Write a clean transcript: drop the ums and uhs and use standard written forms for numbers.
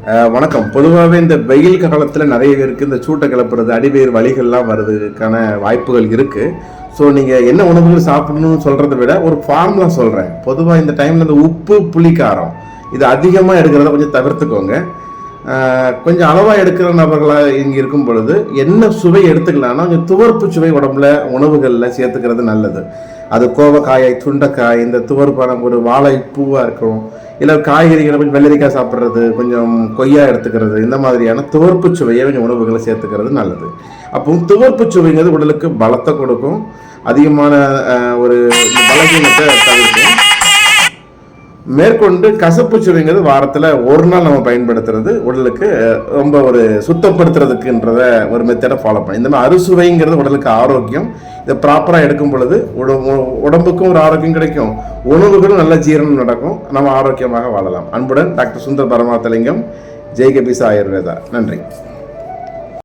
வணக்கம். பொதுவாகவே இந்த வெயில் காலத்தில் நிறைய பேருக்கு இந்த சூட்டை கிளப்புறது, அடிவயிறு வலிகள்லாம் வர்றதுக்கான வாய்ப்புகள் இருக்குது. ஸோ நீங்கள் என்ன உணவுகள் சாப்பிடணும்னு சொல்கிறத விட ஒரு ஃபார்முலா சொல்கிறேன். பொதுவாக இந்த டைமில் இந்த உப்பு, புளி, காரம் இது அதிகமாக எடுக்கிறத கொஞ்சம் தவிர்த்துக்கோங்க. கொஞ்சம் அளவாக எடுக்கிற நபர்களாக இங்கே இருக்கும் பொழுது என்ன சுவை எடுத்துக்கலாம்னா கொஞ்சம் துவர்ப்பு சுவை உடம்புல உணவுகளில் சேர்த்துக்கிறது நல்லது. அது கோவக்காய், சுண்டைக்காய், இந்த துவர்ப்பான ஒரு வாழை பூவாக இருக்கும், இல்லை காய்கறிகளை கொஞ்சம் வெள்ளரிக்காய் சாப்பிட்றது, கொஞ்சம் கொய்யா எடுத்துக்கிறது, இந்த மாதிரியான துவர்ப்பு சுவையை கொஞ்சம் உணவுகளை சேர்த்துக்கிறது நல்லது. அப்போ துவர்ப்பு சுவைங்கிறது உடலுக்கு பலத்தை கொடுக்கும், அதிகமான ஒரு பலகீனத்தை தவிர்க்கும். மேற்கொண்டு கசப்பு சுவைங்கிறது வாரத்தில் ஒரு நாள் நம்ம பயன்படுத்துறது உடலுக்கு ரொம்ப ஒரு சுத்தப்படுத்துறதுக்குன்றத ஒரு மெத்தடை ஃபாலோ பண்ணி, இந்த மாதிரி அறுசுவைங்கிறது உடலுக்கு ஆரோக்கியம். இதை ப்ராப்பராக எடுக்கும் பொழுது உடம்புக்கும் ஒரு ஆரோக்கியம் கிடைக்கும், உணவுகளும் நல்ல ஜீரணம் நடக்கும், நம்ம ஆரோக்கியமாக வாழலாம். அன்புடன் டாக்டர் சுந்தர் பரமாத்தலிங்கம், ஜெய்கபிசா ஆயுர்வேதா. நன்றி.